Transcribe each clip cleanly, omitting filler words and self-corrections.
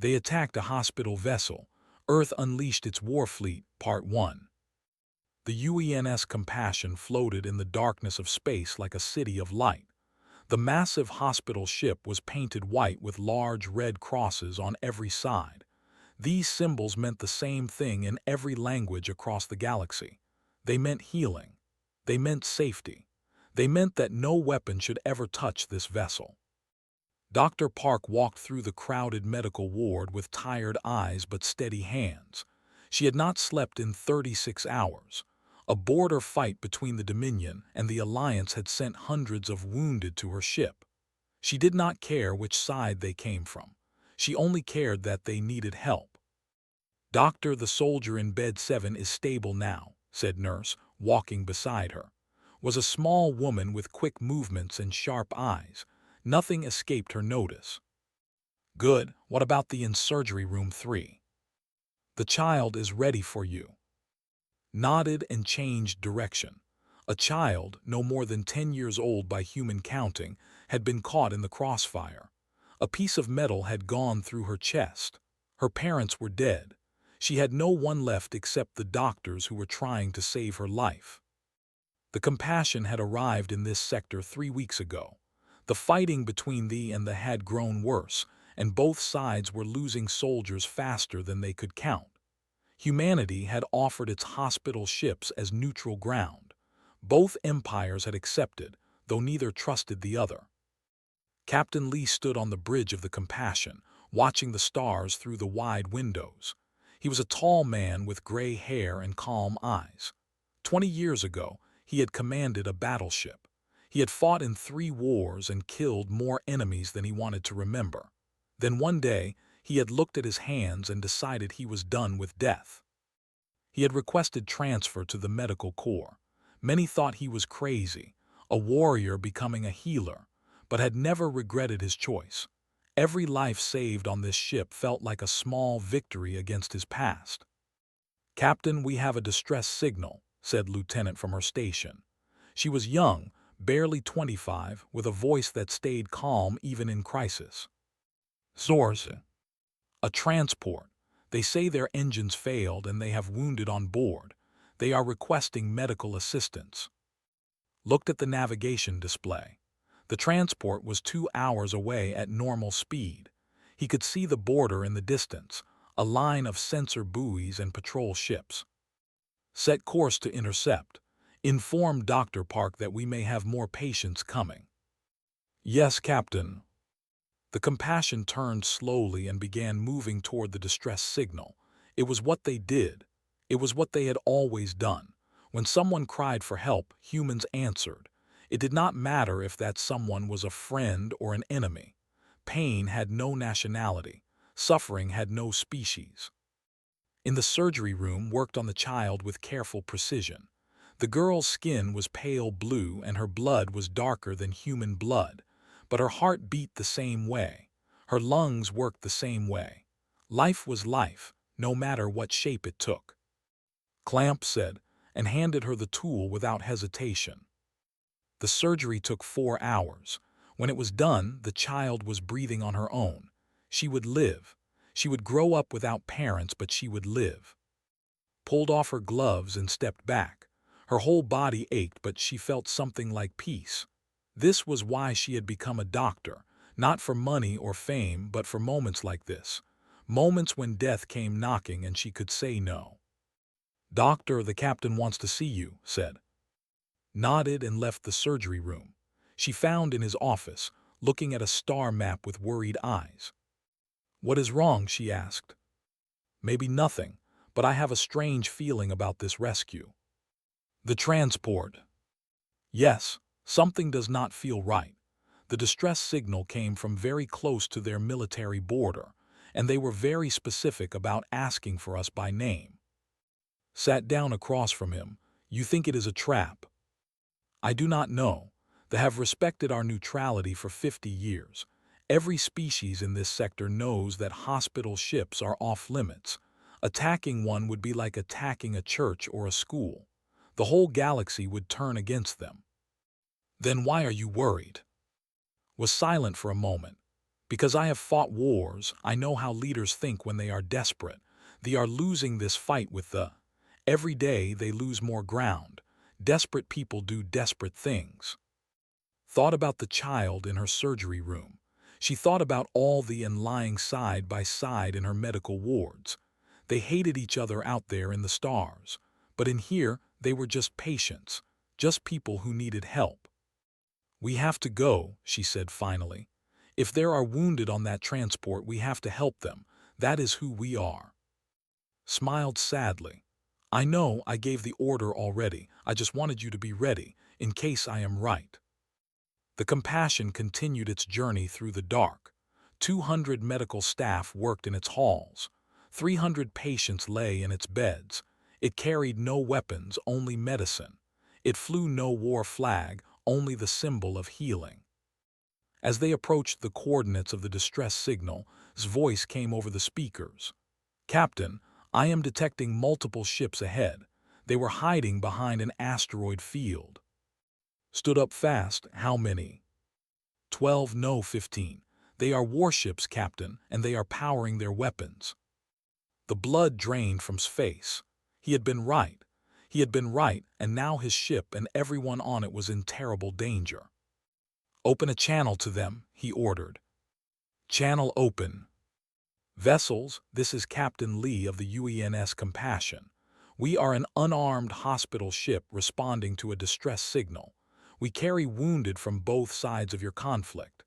They attacked a hospital vessel. Earth unleashed its war fleet, Part 1. The UENS Compassion floated in the darkness of space like a city of light. The massive hospital ship was painted white with large red crosses on every side. These symbols meant the same thing in every language across the galaxy. They meant healing. They meant safety. They meant that no weapon should ever touch this vessel. Dr. Park walked through the crowded medical ward with tired eyes but steady hands. She had not slept in 36 hours. A border fight between the Dominion and the Alliance had sent hundreds of wounded to her ship. She did not care which side they came from. She only cared that they needed help. "Doctor, the soldier in bed 7 is stable now," said nurse, walking beside her. Was a small woman with quick movements and sharp eyes. Nothing escaped her notice. "Good. What about the in-surgery room 3? The child is ready for you." Nodded and changed direction. A child, no more than 10 years old by human counting, had been caught in the crossfire. A piece of metal had gone through her chest. Her parents were dead. She had no one left except the doctors who were trying to save her life. The Compassion had arrived in this sector 3 weeks ago. The fighting between the and the had grown worse, and both sides were losing soldiers faster than they could count. Humanity had offered its hospital ships as neutral ground. Both empires had accepted, though neither trusted the other. Captain Lee stood on the bridge of the Compassion, watching the stars through the wide windows. He was a tall man with gray hair and calm eyes. 20 years ago, he had commanded a battleship. He had fought in 3 wars and killed more enemies than he wanted to remember. Then one day, he had looked at his hands and decided he was done with death. He had requested transfer to the medical corps. Many thought he was crazy, a warrior becoming a healer, but had never regretted his choice. Every life saved on this ship felt like a small victory against his past. "Captain, we have a distress signal," said Lieutenant from her station. She was young, barely 25, with a voice that stayed calm even in crisis. "Source. A transport. They say their engines failed and they have wounded on board. They are requesting medical assistance." Looked at the navigation display. The transport was 2 hours away at normal speed. He could see the border in the distance, a line of sensor buoys and patrol ships. "Set course to intercept. Inform Dr. Park that we may have more patients coming." "Yes, Captain." The Compassion turned slowly and began moving toward the distress signal. It was what they did. It was what they had always done. When someone cried for help, humans answered. It did not matter if that someone was a friend or an enemy. Pain had no nationality. Suffering had no species. In the surgery room worked on the child with careful precision. The girl's skin was pale blue and her blood was darker than human blood. But her heart beat the same way. Her lungs worked the same way. Life was life, no matter what shape it took. "Clamp," said, and handed her the tool without hesitation. The surgery took 4 hours. When it was done, the child was breathing on her own. She would live. She would grow up without parents, but she would live. Pulled off her gloves and stepped back. Her whole body ached, but she felt something like peace. This was why she had become a doctor, not for money or fame, but for moments like this. Moments when death came knocking and she could say no. "Doctor, the captain wants to see you," said. Nodded and left the surgery room. She found in his office, looking at a star map with worried eyes. "What is wrong?" she asked. "Maybe nothing, but I have a strange feeling about this rescue." "The transport." "Yes. Something does not feel right. The distress signal came from very close to their military border, and they were very specific about asking for us by name." Sat down across from him. "You think it is a trap?" "I do not know. They have respected our neutrality for 50 years. Every species in this sector knows that hospital ships are off limits. Attacking one would be like attacking a church or a school. The whole galaxy would turn against them." "Then why are you worried?" Was silent for a moment. Because I have fought wars, I know how leaders think when they are desperate. They are losing this fight with the... Every day they lose more ground. Desperate people do desperate things. Thought about the child in her surgery room. She thought about all the lying side by side in her medical wards. They hated each other out there in the stars. But in here, they were just patients, just people who needed help. "We have to go," she said finally. "If there are wounded on that transport, we have to help them. That is who we are." Smiled sadly. "I know I gave the order already. I just wanted you to be ready, in case I am right." The Compassion continued its journey through the dark. 200 medical staff worked in its halls. 300 patients lay in its beds. It carried no weapons, only medicine. It flew no war flag, only the symbol of healing. As they approached the coordinates of the distress signal, his voice came over the speakers. "Captain, I am detecting multiple ships ahead. They were hiding behind an asteroid field." Stood up fast. "How many?" 12, no 15. "They are warships, Captain, and they are powering their weapons." The blood drained from his face. He had been right. He had been right, and now his ship and everyone on it was in terrible danger. "Open a channel to them," he ordered. "Channel open." "Vessels, this is Captain Lee of the UENS Compassion. We are an unarmed hospital ship responding to a distress signal. We carry wounded from both sides of your conflict.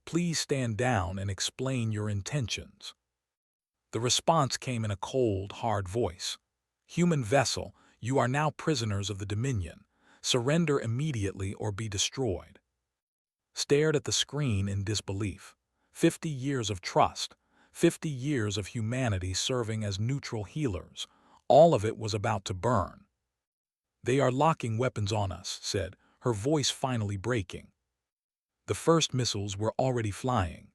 Please stand down and explain your intentions." The response came in a cold, hard voice. "Human vessel, you are now prisoners of the Dominion. Surrender immediately or be destroyed." Stared at the screen in disbelief. 50 years of trust. 50 years of humanity serving as neutral healers. All of it was about to burn. "They are locking weapons on us," said, her voice finally breaking. The first missiles were already flying.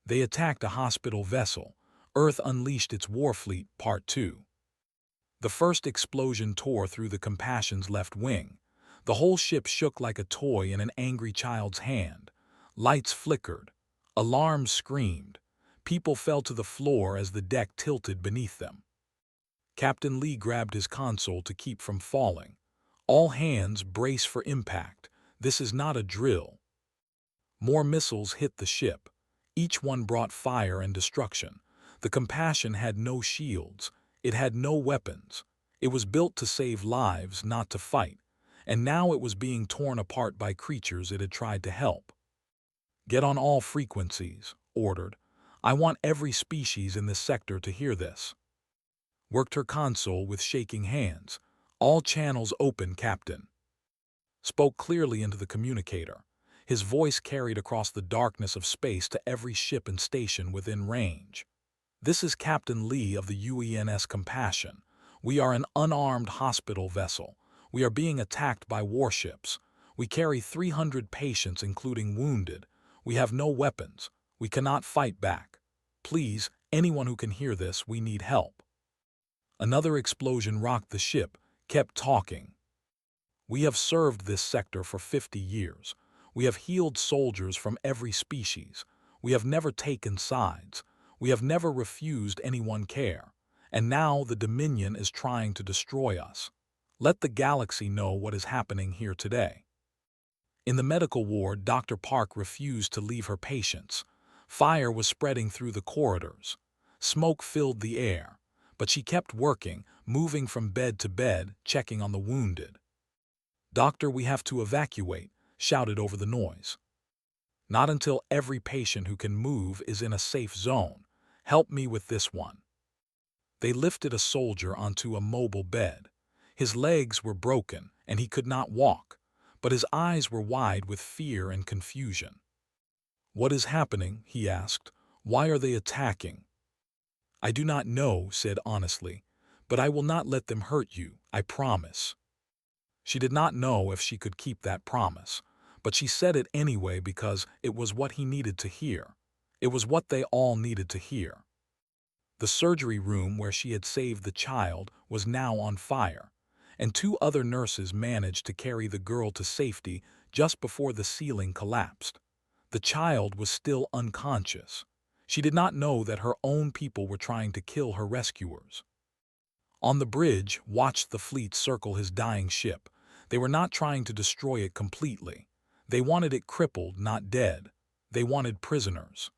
They attacked a hospital vessel. Earth unleashed its war fleet, Part 2. The first explosion tore through the Compassion's left wing. The whole ship shook like a toy in an angry child's hand. Lights flickered. Alarms screamed. People fell to the floor as the deck tilted beneath them. Captain Lee grabbed his console to keep from falling. "All hands brace for impact. This is not a drill." More missiles hit the ship. Each one brought fire and destruction. The Compassion had no shields. It had no weapons. It was built to save lives, not to fight. And now it was being torn apart by creatures it had tried to help. "Get on all frequencies," ordered. "I want every species in this sector to hear this." Worked her console with shaking hands. "All channels open, Captain." Spoke clearly into the communicator. His voice carried across the darkness of space to every ship and station within range. "This is Captain Lee of the UENS Compassion. We are an unarmed hospital vessel. We are being attacked by warships. We carry 300 patients, including wounded. We have no weapons. We cannot fight back. Please, anyone who can hear this, we need help." Another explosion rocked the ship, kept talking. "We have served this sector for 50 years. We have healed soldiers from every species. We have never taken sides. We have never refused anyone care. And now the Dominion is trying to destroy us. Let the galaxy know what is happening here today." In the medical ward, Dr. Park refused to leave her patients. Fire was spreading through the corridors. Smoke filled the air. But she kept working, moving from bed to bed, checking on the wounded. "Doctor, we have to evacuate," shouted over the noise. "Not until every patient who can move is in a safe zone. Help me with this one." They lifted a soldier onto a mobile bed. His legs were broken, and he could not walk, but his eyes were wide with fear and confusion. "What is happening?" he asked. "Why are they attacking?" "I do not know," said honestly, "but I will not let them hurt you, I promise." She did not know if she could keep that promise, but she said it anyway because it was what he needed to hear. It was what they all needed to hear. The surgery room where she had saved the child was now on fire, and 2 other nurses managed to carry the girl to safety just before the ceiling collapsed. The child was still unconscious. She did not know that her own people were trying to kill her rescuers. On the bridge, watched the fleet circle his dying ship. They were not trying to destroy it completely. They wanted it crippled, not dead. They wanted prisoners.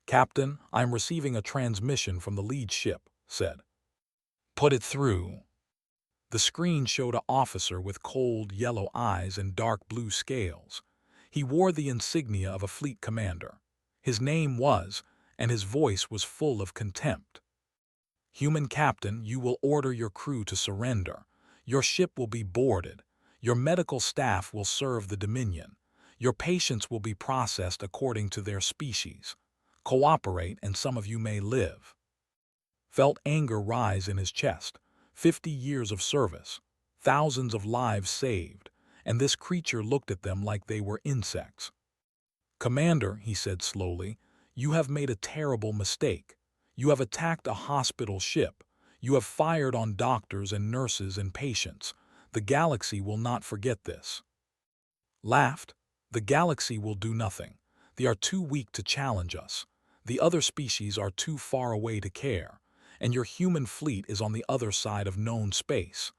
"Captain, I am receiving a transmission from the lead ship," said. "Put it through." The screen showed an officer with cold, yellow eyes and dark blue scales. He wore the insignia of a fleet commander. His name was, and his voice was full of contempt. "Human captain, you will order your crew to surrender. Your ship will be boarded. Your medical staff will serve the Dominion. Your patients will be processed according to their species. Cooperate and some of you may live." Felt anger rise in his chest. 50 years of service, thousands of lives saved, and this creature looked at them like they were insects. "Commander," he said slowly, "you have made a terrible mistake. You have attacked a hospital ship. You have fired on doctors and nurses and patients. The galaxy will not forget this." Laughed. "The galaxy will do nothing. They are too weak to challenge us. The other species are too far away to care, and your human fleet is on the other side of known space.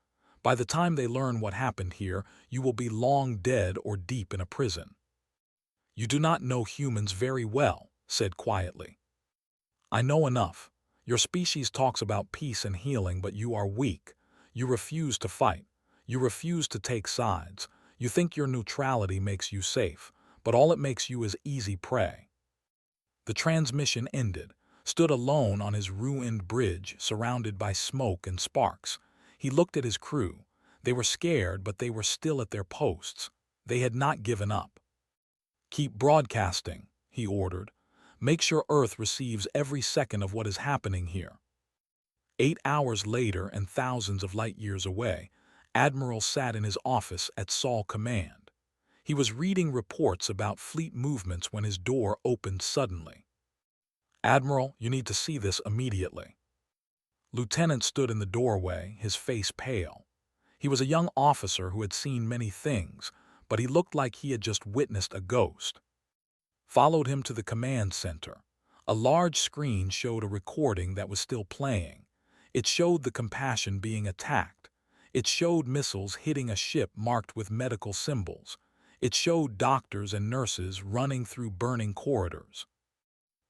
By the time they learn what happened here, you will be long dead or deep in a prison." "You do not know humans very well," said quietly. "I know enough. Your species talks about peace and healing, but you are weak. You refuse to fight. You refuse to take sides. You think your neutrality makes you safe, but all it makes you is easy prey." The transmission ended. Stood alone on his ruined bridge, surrounded by smoke and sparks. He looked at his crew. They were scared, but they were still at their posts. They had not given up. "Keep broadcasting," he ordered. "Make sure Earth receives every second of what is happening here." 8 hours later and thousands of light years away, Admiral sat in his office at Sol Command. He was reading reports about fleet movements when his door opened suddenly. "Admiral, you need to see this immediately." Lieutenant stood in the doorway, his face pale. He was a young officer who had seen many things, but he looked like he had just witnessed a ghost. Followed him to the command center. A large screen showed a recording that was still playing. It showed the Compassion being attacked. It showed missiles hitting a ship marked with medical symbols. It showed doctors and nurses running through burning corridors.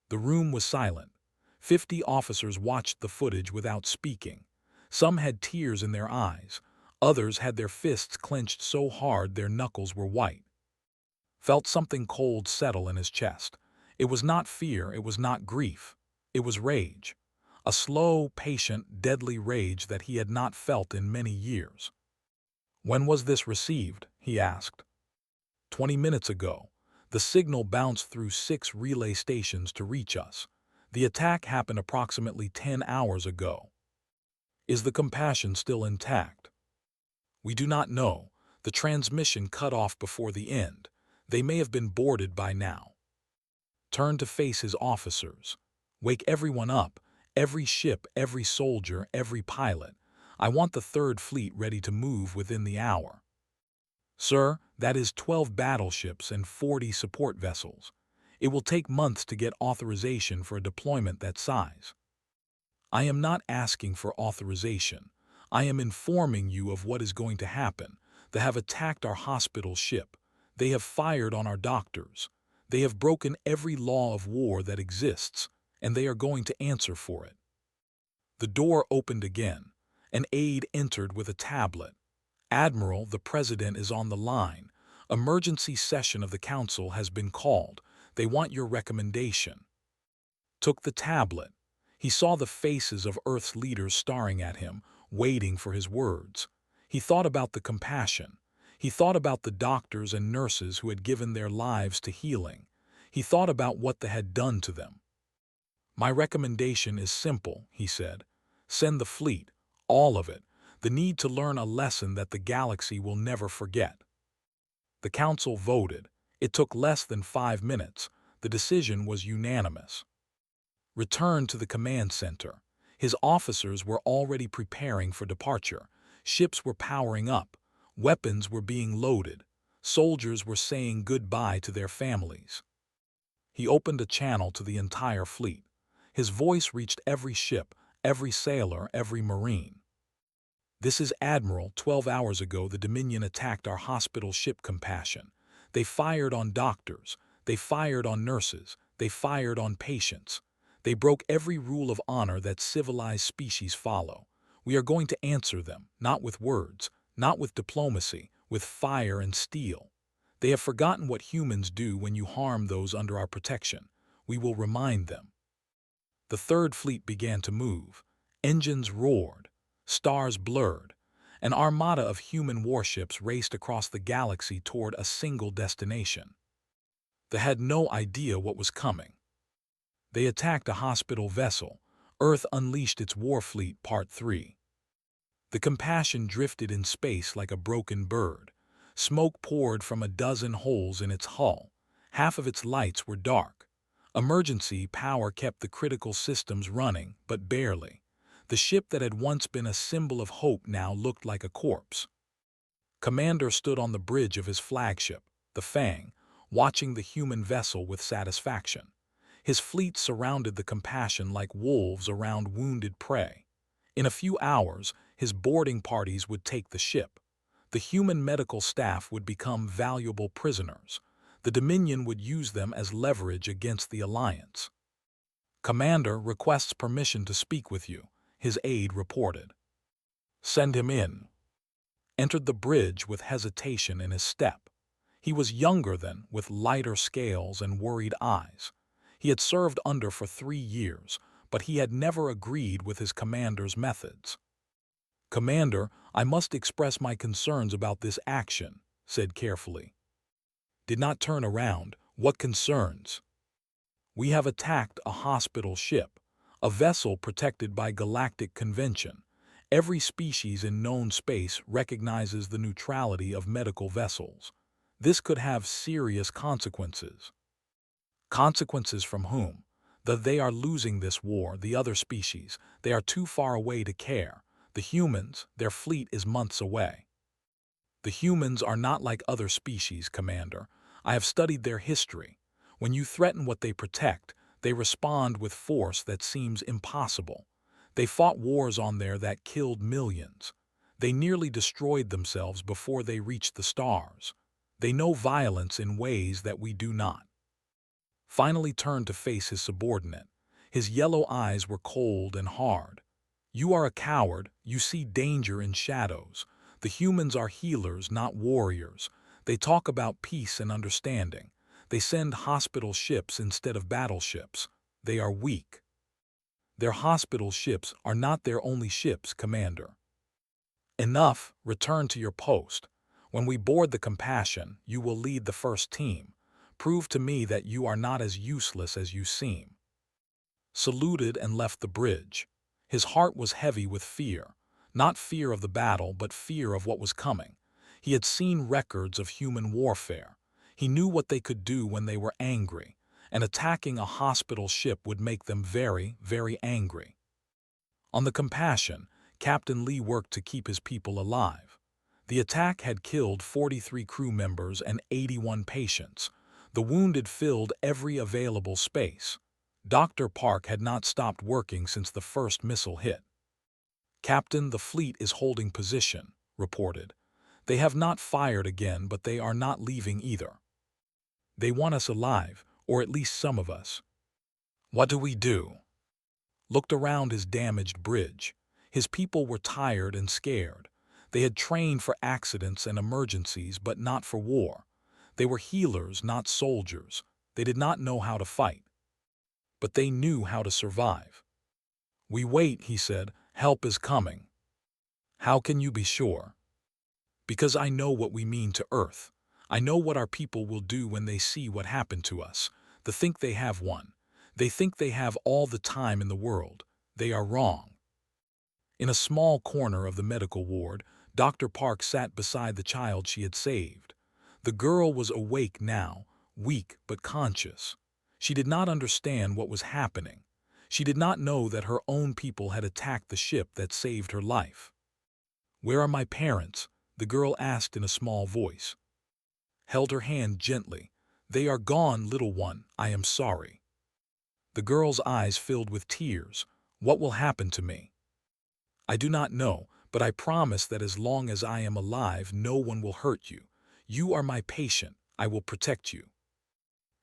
The room was silent. 50 officers watched the footage without speaking. Some had tears in their eyes. Others had their fists clenched so hard their knuckles were white. Felt something cold settle in his chest. It was not fear, it was not grief. It was rage. A slow, patient, deadly rage that he had not felt in many years. "When was this received?" he asked. 20 minutes ago. The signal bounced through 6 relay stations to reach us. The attack happened approximately 10 hours ago." "Is the Compassion still intact?" "We do not know. The transmission cut off before the end. They may have been boarded by now." Turned to face his officers. "Wake everyone up. Every ship, every soldier, every pilot. I want the Third Fleet ready to move within the hour." "Sir, that is 12 battleships and 40 support vessels. It will take months to get authorization for a deployment that size." "I am not asking for authorization. I am informing you of what is going to happen. They have attacked our hospital ship. They have fired on our doctors. They have broken every law of war that exists, and they are going to answer for it." The door opened again. An aide entered with a tablet. "Admiral, the President is on the line. Emergency session of the Council has been called. They want your recommendation." Took the tablet. He saw the faces of Earth's leaders staring at him, waiting for his words. He thought about the Compassion. He thought about the doctors and nurses who had given their lives to healing. He thought about what they had done to them. "My recommendation is simple," he said. "Send the fleet, all of it. The need to learn a lesson that the galaxy will never forget." The Council voted. It took less than 5 minutes. The decision was unanimous. Returned to the command center. His officers were already preparing for departure. Ships were powering up. Weapons were being loaded. Soldiers were saying goodbye to their families. He opened a channel to the entire fleet. His voice reached every ship, every sailor, every marine. "This is Admiral. 12 hours ago, the Dominion attacked our hospital ship Compassion. They fired on doctors. They fired on nurses. They fired on patients. They broke every rule of honor that civilized species follow. We are going to answer them, not with words, not with diplomacy, with fire and steel. They have forgotten what humans do when you harm those under our protection. We will remind them." The Third Fleet began to move. Engines roared. Stars blurred. An armada of human warships raced across the galaxy toward a single destination. They had no idea what was coming. They attacked a hospital vessel. Earth unleashed its war fleet, Part 3. The Compassion drifted in space like a broken bird. Smoke poured from a dozen holes in its hull. Half of its lights were dark. Emergency power kept the critical systems running, but barely. The ship that had once been a symbol of hope now looked like a corpse. Commander stood on the bridge of his flagship, the Fang, watching the human vessel with satisfaction. His fleet surrounded the Compassion like wolves around wounded prey. In a few hours, his boarding parties would take the ship. The human medical staff would become valuable prisoners. The Dominion would use them as leverage against the Alliance. "Commander requests permission to speak with you," his aide reported. "Send him in." Entered the bridge with hesitation in his step. He was younger than, with lighter scales and worried eyes. He had served under for 3 years, but he had never agreed with his commander's methods. "Commander, I must express my concerns about this action," said carefully. Did not turn around. "What concerns?" "We have attacked a hospital ship, a vessel protected by Galactic Convention. Every species in known space recognizes the neutrality of medical vessels. This could have serious consequences." "Consequences from whom?" They are losing this war, the other species. They are too far away to care. The humans, their fleet is months away." "The humans are not like other species, Commander. I have studied their history. When you threaten what they protect, they respond with force that seems impossible. They fought wars on there that killed millions. They nearly destroyed themselves before they reached the stars. They know violence in ways that we do not." Finally turned to face his subordinate. His yellow eyes were cold and hard. "You are a coward. You see danger in shadows. The humans are healers, not warriors. They talk about peace and understanding. They send hospital ships instead of battleships. They are weak." "Their hospital ships are not their only ships, Commander." "Enough. Return to your post. When we board the Compassion, you will lead the first team. Prove to me that you are not as useless as you seem." Saluted and left the bridge. His heart was heavy with fear. Not fear of the battle, but fear of what was coming. He had seen records of human warfare. He knew what they could do when they were angry, and attacking a hospital ship would make them very, very angry. On the Compassion, Captain Lee worked to keep his people alive. The attack had killed 43 crew members and 81 patients. The wounded filled every available space. Dr. Park had not stopped working since the first missile hit. "Captain, the fleet is holding position," reported. "They have not fired again, but they are not leaving either. They want us alive, or at least some of us." "What do we do?" Looked around his damaged bridge. His people were tired and scared. They had trained for accidents and emergencies, but not for war. They were healers, not soldiers. They did not know how to fight. But they knew how to survive. "We wait," he said. "Help is coming." "How can you be sure?" "Because I know what we mean to Earth. I know what our people will do when they see what happened to us. They think they have won. They think they have all the time in the world. They are wrong." In a small corner of the medical ward, Dr. Park sat beside the child she had saved. The girl was awake now, weak but conscious. She did not understand what was happening. She did not know that her own people had attacked the ship that saved her life. "Where are my parents?" the girl asked in a small voice. Held her hand gently. "They are gone, little one, I am sorry." The girl's eyes filled with tears. "What will happen to me?" "I do not know, but I promise that as long as I am alive, no one will hurt you. You are my patient. I will protect you."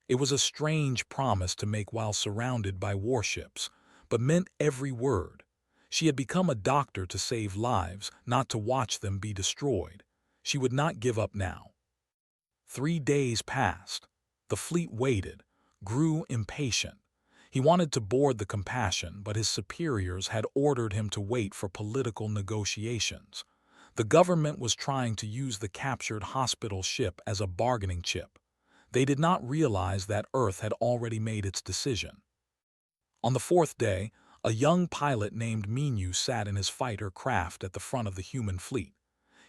It was a strange promise to make while surrounded by warships, but meant every word. She had become a doctor to save lives, not to watch them be destroyed. She would not give up now. 3 days passed. The fleet waited, grew impatient. He wanted to board the Compassion, but his superiors had ordered him to wait for political negotiations. The government was trying to use the captured hospital ship as a bargaining chip. They did not realize that Earth had already made its decision. On the fourth day, a young pilot named Minu sat in his fighter craft at the front of the human fleet.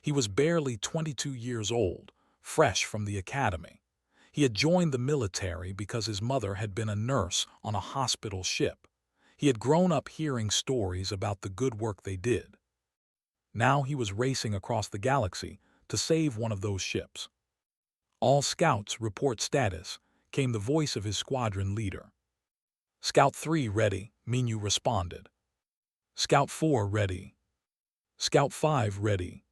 He was barely 22 years old, fresh from the academy. He had joined the military because his mother had been a nurse on a hospital ship. He had grown up hearing stories about the good work they did. Now he was racing across the galaxy to save one of those ships. "All scouts report status," came the voice of his squadron leader. "Scout 3 ready," Minu responded. "Scout 4 ready." "Scout 5 ready."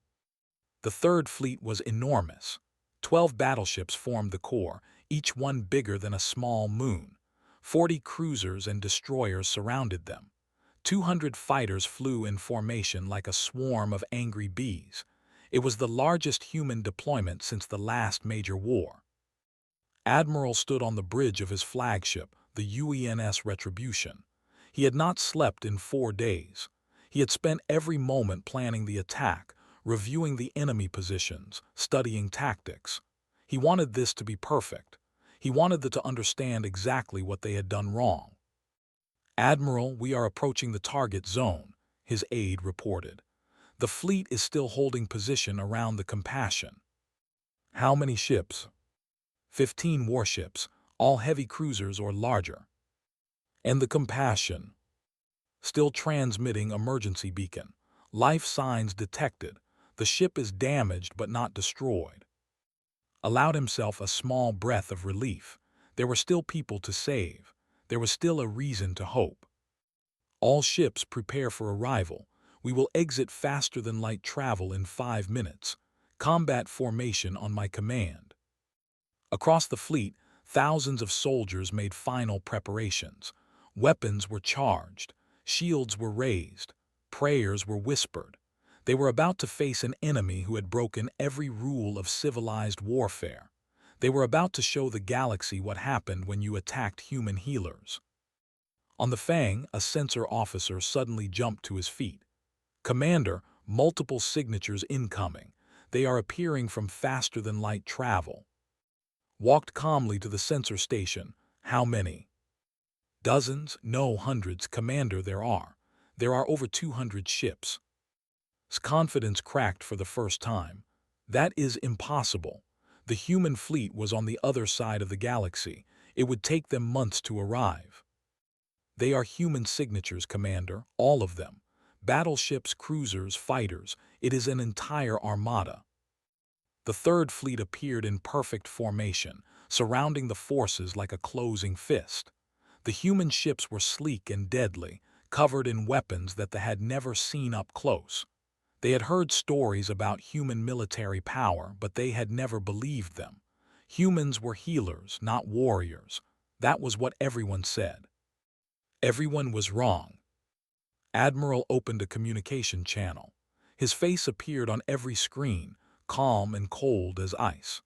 The third fleet was enormous. 12 battleships formed the core, each one bigger than a small moon. 40 cruisers and destroyers surrounded them. 200 fighters flew in formation like a swarm of angry bees. It was the largest human deployment since the last major war. Admiral stood on the bridge of his flagship, the UENS Retribution. He had not slept in 4 days. He had spent every moment planning the attack, reviewing the enemy positions, studying tactics. He wanted this to be perfect. He wanted them to understand exactly what they had done wrong. "Admiral, we are approaching the target zone," his aide reported. "The fleet is still holding position around the Compassion." "How many ships?" 15 warships, all heavy cruisers or larger. "And the Compassion?" "Still transmitting emergency beacon. Life signs detected. The ship is damaged but not destroyed." Allowed himself a small breath of relief. There were still people to save. There was still a reason to hope. "All ships prepare for arrival. We will exit faster than light travel in 5 minutes. Combat formation on my command." Across the fleet, thousands of soldiers made final preparations. Weapons were charged. Shields were raised. Prayers were whispered. They were about to face an enemy who had broken every rule of civilized warfare. They were about to show the galaxy what happened when you attacked human healers. On the Fang, a sensor officer suddenly jumped to his feet. "Commander, multiple signatures incoming. They are appearing from faster-than-light travel." Walked calmly to the sensor station. "How many?" "Dozens, no hundreds, Commander, there are. There are over 200 ships." His confidence cracked for the first time. "That is impossible. The human fleet was on the other side of the galaxy. It would take them months to arrive." "They are human signatures, Commander, all of them. Battleships, cruisers, fighters. It is an entire armada." The third fleet appeared in perfect formation, surrounding the forces like a closing fist. The human ships were sleek and deadly, covered in weapons that they had never seen up close. They had heard stories about human military power, but they had never believed them. Humans were healers, not warriors. That was what everyone said. Everyone was wrong. Admiral opened a communication channel. His face appeared on every screen, calm and cold as ice.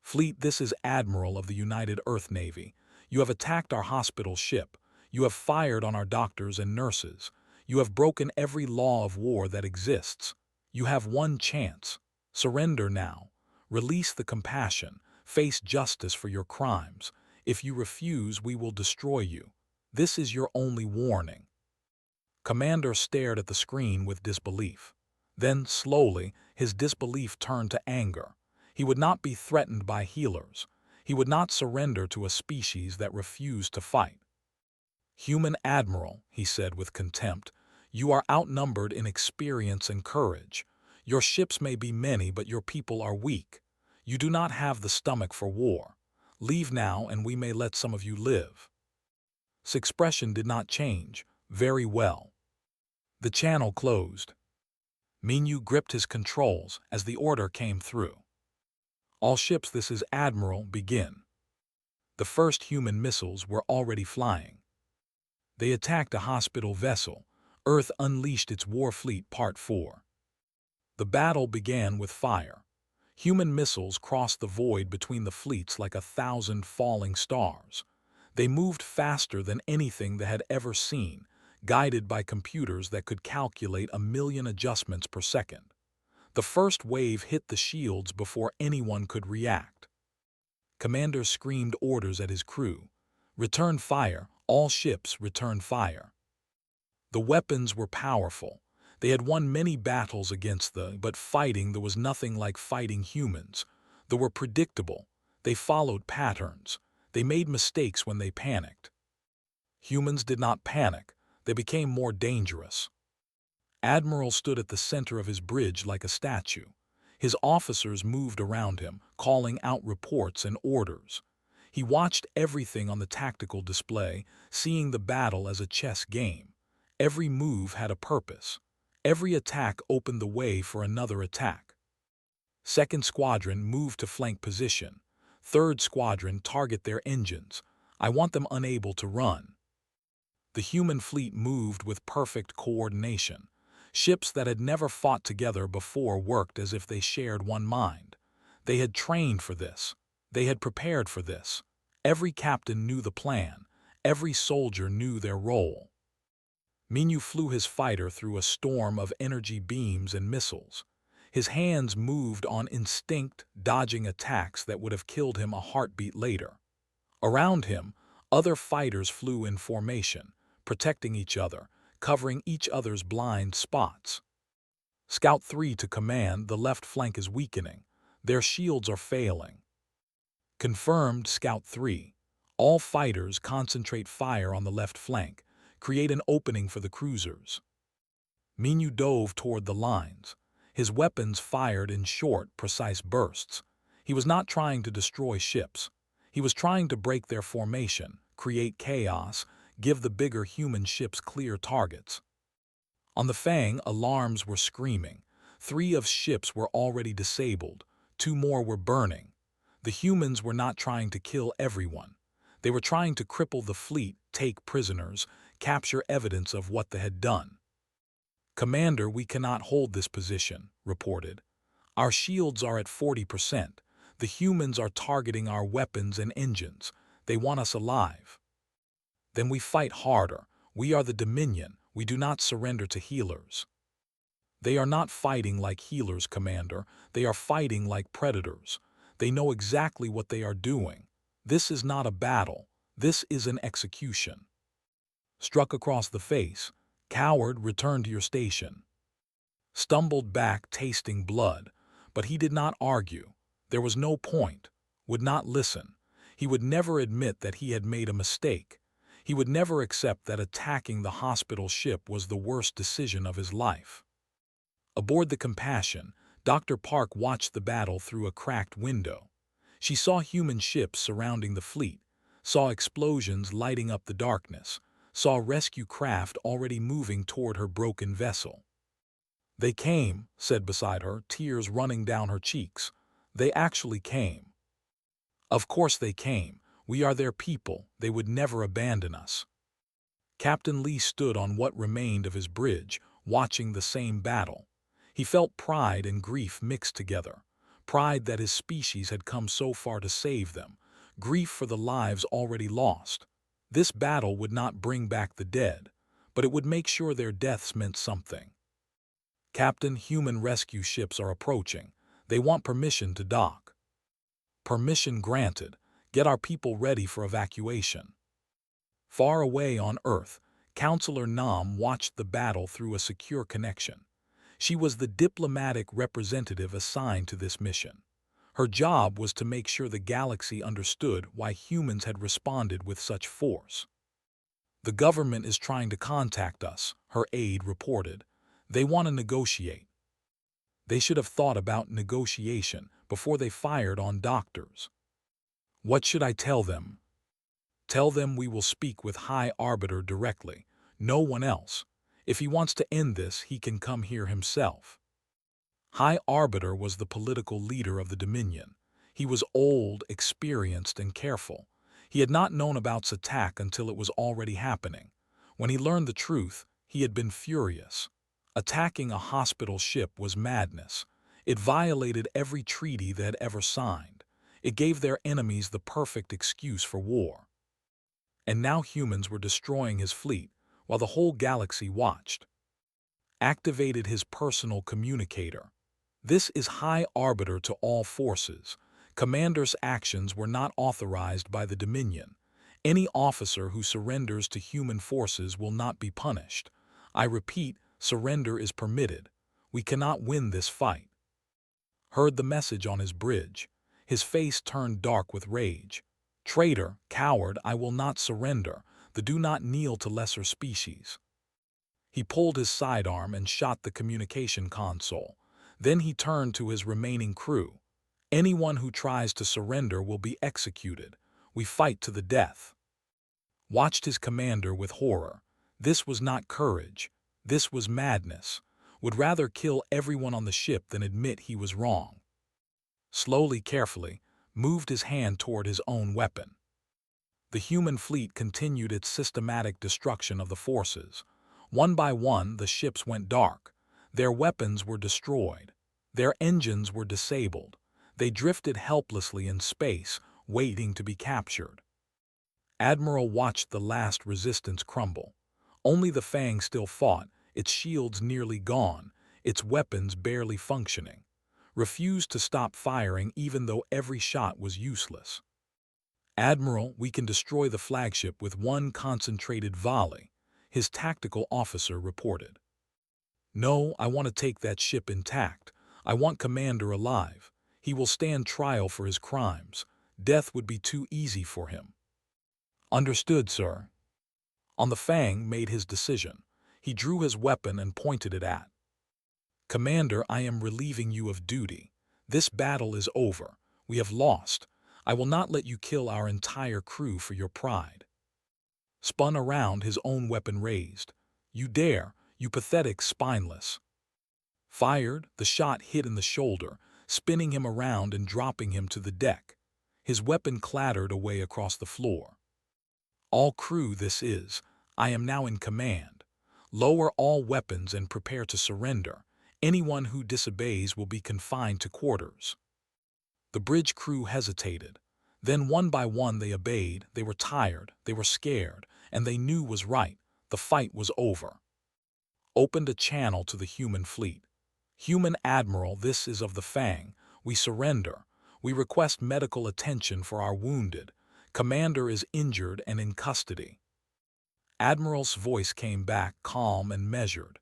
"Fleet, this is Admiral of the United Earth Navy. You have attacked our hospital ship. You have fired on our doctors and nurses. You have broken every law of war that exists. You have one chance. Surrender now. Release the Compassion. Face justice for your crimes. If you refuse, we will destroy you. This is your only warning." Commander stared at the screen with disbelief. Then, slowly, his disbelief turned to anger. He would not be threatened by healers. He would not surrender to a species that refused to fight. "Human Admiral," he said with contempt, "you are outnumbered in experience and courage. Your ships may be many, but your people are weak. You do not have the stomach for war. Leave now and we may let some of you live. His expression did not change. Very well. The channel closed. Minyu gripped his controls as the order came through. All ships, this is Admiral, begin. The first human missiles were already flying. They attacked a hospital vessel. Earth unleashed its war fleet Part 4. The battle began with fire. Human missiles crossed the void between the fleets like 1,000 falling stars. They moved faster than anything they had ever seen, guided by computers that could calculate 1,000,000 adjustments per second. The first wave hit the shields before anyone could react. Commander screamed orders at his crew. Return fire, all ships return fire. The weapons were powerful. They had won many battles against but fighting there was nothing like fighting humans. They were predictable. They followed patterns. They made mistakes when they panicked. Humans did not panic. They became more dangerous. Admiral stood at the center of his bridge like a statue. His officers moved around him, calling out reports and orders. He watched everything on the tactical display, seeing the battle as a chess game. Every move had a purpose. Every attack opened the way for another attack. Second Squadron moved to flank position. Third Squadron target their engines. I want them unable to run. The human fleet moved with perfect coordination. Ships that had never fought together before worked as if they shared one mind. They had trained for this. They had prepared for this. Every captain knew the plan. Every soldier knew their role. Minyu flew his fighter through a storm of energy beams and missiles. His hands moved on instinct, dodging attacks that would have killed him a heartbeat later. Around him, other fighters flew in formation, protecting each other, covering each other's blind spots. Scout 3 to command, the left flank is weakening. Their shields are failing. Confirmed, Scout 3. All fighters concentrate fire on the left flank. Create an opening for the cruisers. Minyu dove toward the lines. His weapons fired in short, precise bursts. He was not trying to destroy ships. He was trying to break their formation, create chaos, give the bigger human ships clear targets. On the Fang, alarms were screaming. 3 of ships were already disabled. 2 more were burning. The humans were not trying to kill everyone. They were trying to cripple the fleet, take prisoners, capture evidence of what they had done. Commander, we cannot hold this position, reported. Our shields are at 40%. The humans are targeting our weapons and engines. They want us alive. Then we fight harder. We are the Dominion. We do not surrender to healers. They are not fighting like healers, Commander. They are fighting like predators. They know exactly what they are doing. This is not a battle. This is an execution. Struck across the face. Coward, return to your station. Stumbled back, tasting blood. But he did not argue. There was no point. Would not listen. He would never admit that he had made a mistake. He would never accept that attacking the hospital ship was the worst decision of his life. Aboard the Compassion, Dr. Park watched the battle through a cracked window. She saw human ships surrounding the fleet, saw explosions lighting up the darkness, saw rescue craft already moving toward her broken vessel. They came, said beside her, tears running down her cheeks. They actually came. Of course they came. We are their people. They would never abandon us. Captain Lee stood on what remained of his bridge, watching the same battle. He felt pride and grief mixed together. Pride that his species had come so far to save them. Grief for the lives already lost. This battle would not bring back the dead, but it would make sure their deaths meant something. Captain, human rescue ships are approaching. They want permission to dock. Permission granted. Get our people ready for evacuation. Far away on Earth, Counselor Nam watched the battle through a secure connection. She was the diplomatic representative assigned to this mission. Her job was to make sure the galaxy understood why humans had responded with such force. The government is trying to contact us, her aide reported. They want to negotiate. They should have thought about negotiation before they fired on doctors. What should I tell them? Tell them we will speak with High Arbiter directly, no one else. If he wants to end this, he can come here himself. High Arbiter was the political leader of the Dominion. He was old, experienced, and careful. He had not known about this attack until it was already happening. When he learned the truth, he had been furious. Attacking a hospital ship was madness. It violated every treaty they had ever signed. It gave their enemies the perfect excuse for war. And now humans were destroying his fleet, while the whole galaxy watched. Activated his personal communicator. This is High Arbiter to all forces. Commander's actions were not authorized by the Dominion. Any officer who surrenders to human forces will not be punished. I repeat, surrender is permitted. We cannot win this fight. Heard the message on his bridge. His face turned dark with rage. Traitor, coward, I will not surrender. Do not kneel to lesser species. He pulled his sidearm and shot the communication console. Then he turned to his remaining crew. Anyone who tries to surrender will be executed. We fight to the death. Watched his commander with horror. This was not courage. This was madness. Would rather kill everyone on the ship than admit he was wrong. Slowly, carefully, moved his hand toward his own weapon. The human fleet continued its systematic destruction of the forces. One by one, the ships went dark. Their weapons were destroyed. Their engines were disabled. They drifted helplessly in space, waiting to be captured. Admiral watched the last resistance crumble. Only the Fang still fought, its shields nearly gone, its weapons barely functioning. Refused to stop firing even though every shot was useless. Admiral, we can destroy the flagship with one concentrated volley, his tactical officer reported. No, I want to take that ship intact. I want Commander alive. He will stand trial for his crimes. Death would be too easy for him. Understood, sir. On the Fang made his decision. He drew his weapon and pointed it at. Commander, I am relieving you of duty. This battle is over. We have lost. I will not let you kill our entire crew for your pride. Spun around, his own weapon raised. You dare, you pathetic spineless. Fired, the shot hit in the shoulder, spinning him around and dropping him to the deck. His weapon clattered away across the floor. All crew, this is. I am now in command. Lower all weapons and prepare to surrender. Anyone who disobeys will be confined to quarters. The bridge crew hesitated. Then one by one they obeyed. They were tired, they were scared, and they knew was right. The fight was over. Opened a channel to the human fleet. Human Admiral, this is of the Fang. We surrender. We request medical attention for our wounded. Commander is injured and in custody. Admiral's voice came back, calm and measured.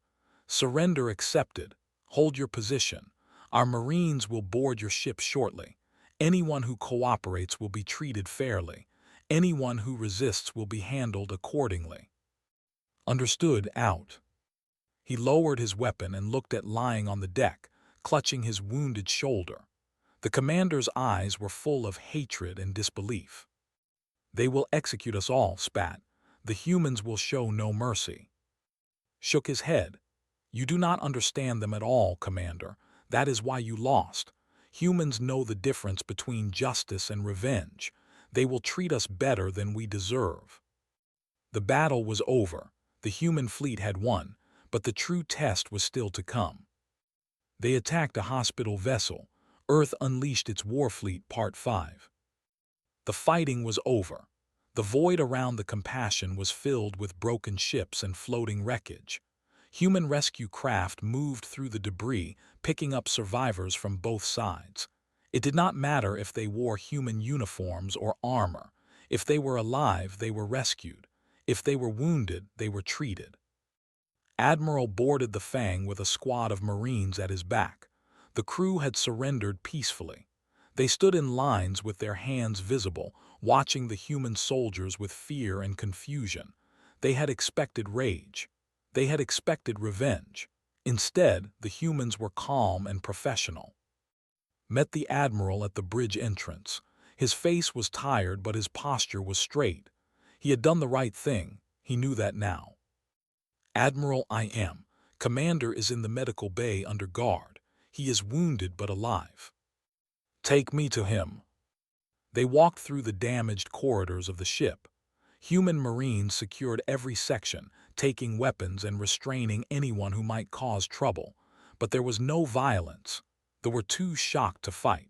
Surrender accepted. Hold your position. Our Marines will board your ship shortly. Anyone who cooperates will be treated fairly. Anyone who resists will be handled accordingly. Understood, out. He lowered his weapon and looked at lying on the deck, clutching his wounded shoulder. The commander's eyes were full of hatred and disbelief. They will execute us all, spat. The humans will show no mercy. Shook his head. You do not understand them at all, Commander. That is why you lost. Humans know the difference between justice and revenge. They will treat us better than we deserve. The battle was over. The human fleet had won, but the true test was still to come. They attacked a hospital vessel. Earth unleashed its war fleet, Part 5. The fighting was over. The void around the Compassion was filled with broken ships and floating wreckage. Human rescue craft moved through the debris, picking up survivors from both sides. It did not matter if they wore human uniforms or armor. If they were alive, they were rescued. If they were wounded, they were treated. Admiral boarded the Fang with a squad of Marines at his back. The crew had surrendered peacefully. They stood in lines with their hands visible, watching the human soldiers with fear and confusion. They had expected rage. They had expected revenge. Instead, the humans were calm and professional. Met the Admiral at the bridge entrance. His face was tired, but his posture was straight. He had done the right thing. He knew that now. Admiral, I am. Commander is in the medical bay under guard. He is wounded but alive. Take me to him. They walked through the damaged corridors of the ship. Human Marines secured every section, taking weapons and restraining anyone who might cause trouble. But there was no violence. They were too shocked to fight.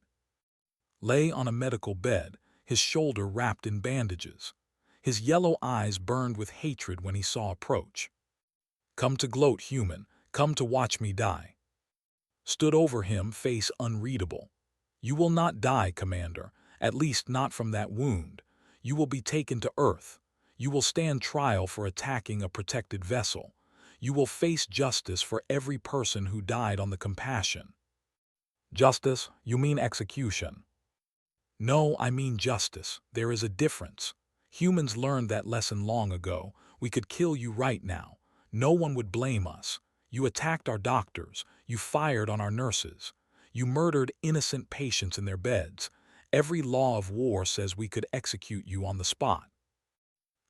Lay on a medical bed, his shoulder wrapped in bandages. His yellow eyes burned with hatred when he saw approach. Come to gloat, human. Come to watch me die. Stood over him, face unreadable. You will not die, Commander. At least not from that wound. You will be taken to Earth. You will stand trial for attacking a protected vessel. You will face justice for every person who died on the Compassion. Justice? You mean execution? No, I mean justice. There is a difference. Humans learned that lesson long ago. We could kill you right now. No one would blame us. You attacked our doctors. You fired on our nurses. You murdered innocent patients in their beds. Every law of war says we could execute you on the spot.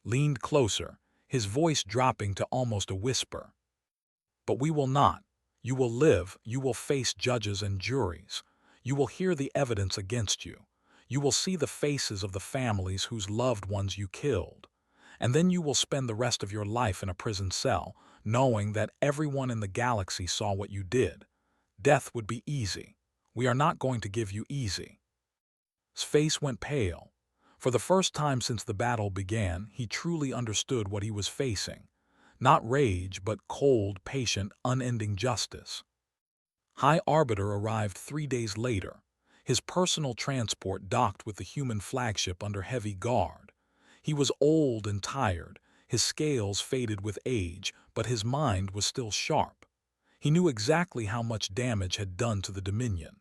Leaned closer, his voice dropping to almost a whisper. But we will not. You will live. You will face judges and juries. You will hear the evidence against you. You will see the faces of the families whose loved ones you killed. And then you will spend the rest of your life in a prison cell, knowing that everyone in the galaxy saw what you did. Death would be easy. We are not going to give you easy. His face went pale. For the first time since the battle began, he truly understood what he was facing. Not rage, but cold, patient, unending justice. High Arbiter arrived 3 days later. His personal transport docked with the human flagship under heavy guard. He was old and tired, his scales faded with age, but his mind was still sharp. He knew exactly how much damage had done to the Dominion.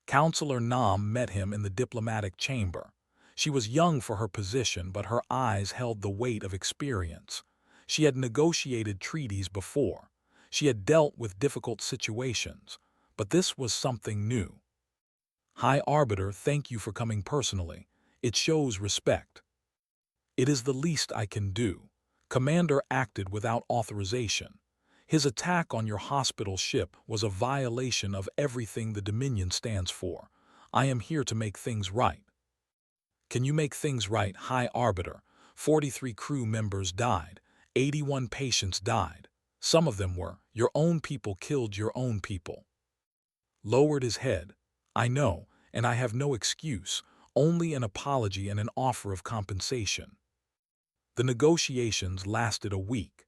Counselor Nam met him in the diplomatic chamber. She was young for her position, but her eyes held the weight of experience. She had negotiated treaties before. She had dealt with difficult situations, but this was something new. High Arbiter, thank you for coming personally. It shows respect. It is the least I can do. Commander acted without authorization. His attack on your hospital ship was a violation of everything the Dominion stands for. I am here to make things right. Can you make things right, High Arbiter? 43 crew members died. 81 patients died. Some of them were, your own people killed your own people. Lowered his head. I know, and I have no excuse, only an apology and an offer of compensation. The negotiations lasted a week.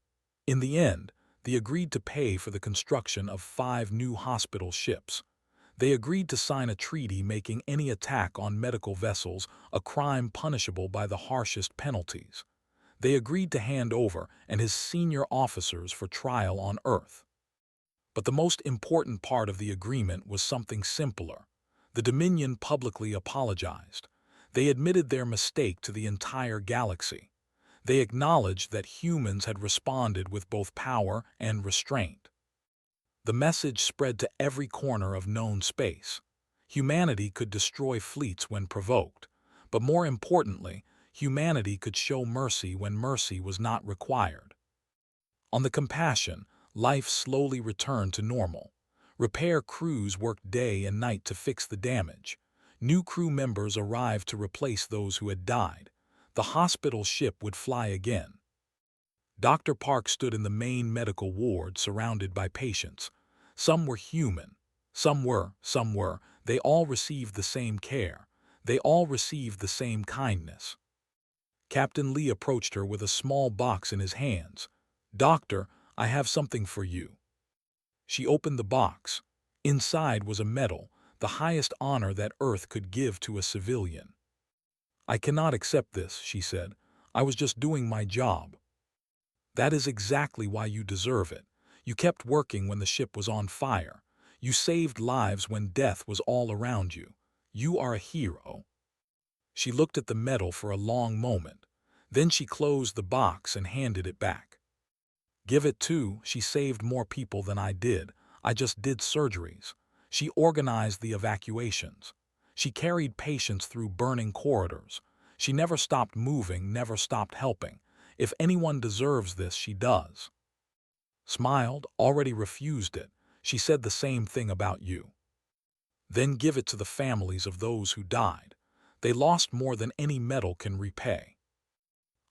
In the end, they agreed to pay for the construction of 5 new hospital ships. They agreed to sign a treaty making any attack on medical vessels a crime punishable by the harshest penalties. They agreed to hand over and his senior officers for trial on Earth. But the most important part of the agreement was something simpler. The Dominion publicly apologized. They admitted their mistake to the entire galaxy. They acknowledged that humans had responded with both power and restraint. The message spread to every corner of known space. Humanity could destroy fleets when provoked, but more importantly, humanity could show mercy when mercy was not required. On the Compassion, life slowly returned to normal. Repair crews worked day and night to fix the damage. New crew members arrived to replace those who had died. The hospital ship would fly again. Dr. Park stood in the main medical ward surrounded by patients. Some were human. Some were. They all received the same care. They all received the same kindness. Captain Lee approached her with a small box in his hands. Doctor, I have something for you. She opened the box. Inside was a medal, the highest honor that Earth could give to a civilian. I cannot accept this, she said. I was just doing my job. That is exactly why you deserve it. You kept working when the ship was on fire. You saved lives when death was all around you. You are a hero. She looked at the medal for a long moment. Then she closed the box and handed it back. Give it to, she saved more people than I did. I just did surgeries. She organized the evacuations. She carried patients through burning corridors. She never stopped moving, never stopped helping. If anyone deserves this, she does. Smiled, already refused it. She said the same thing about you. Then give it to the families of those who died. They lost more than any medal can repay.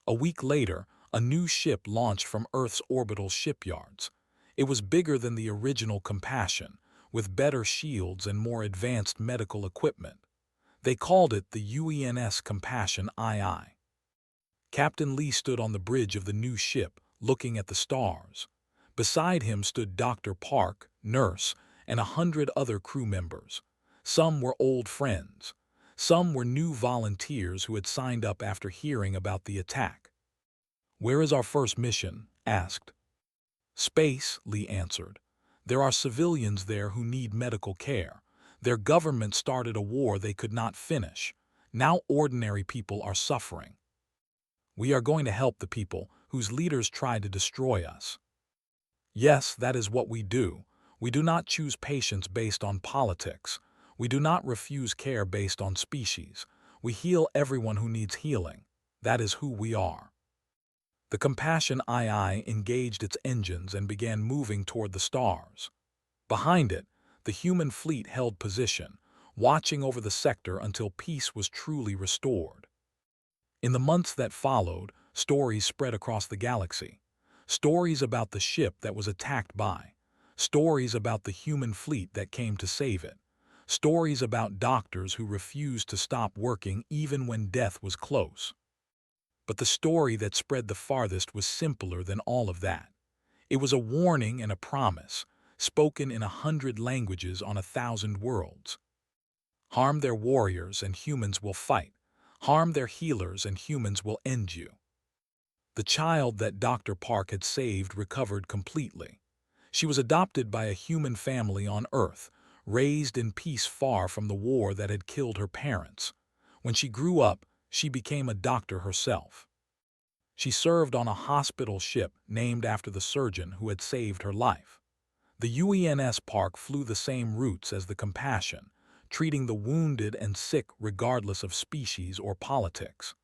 A week later, a new ship launched from Earth's orbital shipyards. It was bigger than the original Compassion, with better shields and more advanced medical equipment. They called it the UENS Compassion II. Captain Lee stood on the bridge of the new ship, looking at the stars. Beside him stood Dr. Park, nurse, and 100 other crew members. Some were old friends. Some were new volunteers who had signed up after hearing about the attack. "Where is our first mission?" asked. "Space," Lee answered. "There are civilians there who need medical care. Their government started a war they could not finish. Now ordinary people are suffering. We are going to help the people whose leaders tried to destroy us." Yes, that is what we do. We do not choose patients based on politics. We do not refuse care based on species. We heal everyone who needs healing. That is who we are. The Compassion II engaged its engines and began moving toward the stars. Behind it, the human fleet held position, watching over the sector until peace was truly restored. In the months that followed, stories spread across the galaxy. Stories about the ship that was attacked by. Stories about the human fleet that came to save it. Stories about doctors who refused to stop working even when death was close. But the story that spread the farthest was simpler than all of that. It was a warning and a promise, spoken in 100 languages on 1,000 worlds. Harm their warriors and humans will fight. Harm their healers and humans will end you. The child that Dr. Park had saved recovered completely. She was adopted by a human family on Earth, raised in peace far from the war that had killed her parents. When she grew up, she became a doctor herself. She served on a hospital ship named after the surgeon who had saved her life. The UENS Park flew the same routes as the Compassion, treating the wounded and sick regardless of species or politics.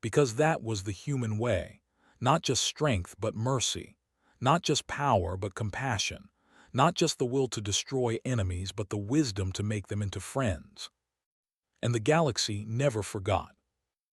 Because that was the human way, not just strength but mercy, not just power but compassion, not just the will to destroy enemies but the wisdom to make them into friends. And the galaxy never forgot.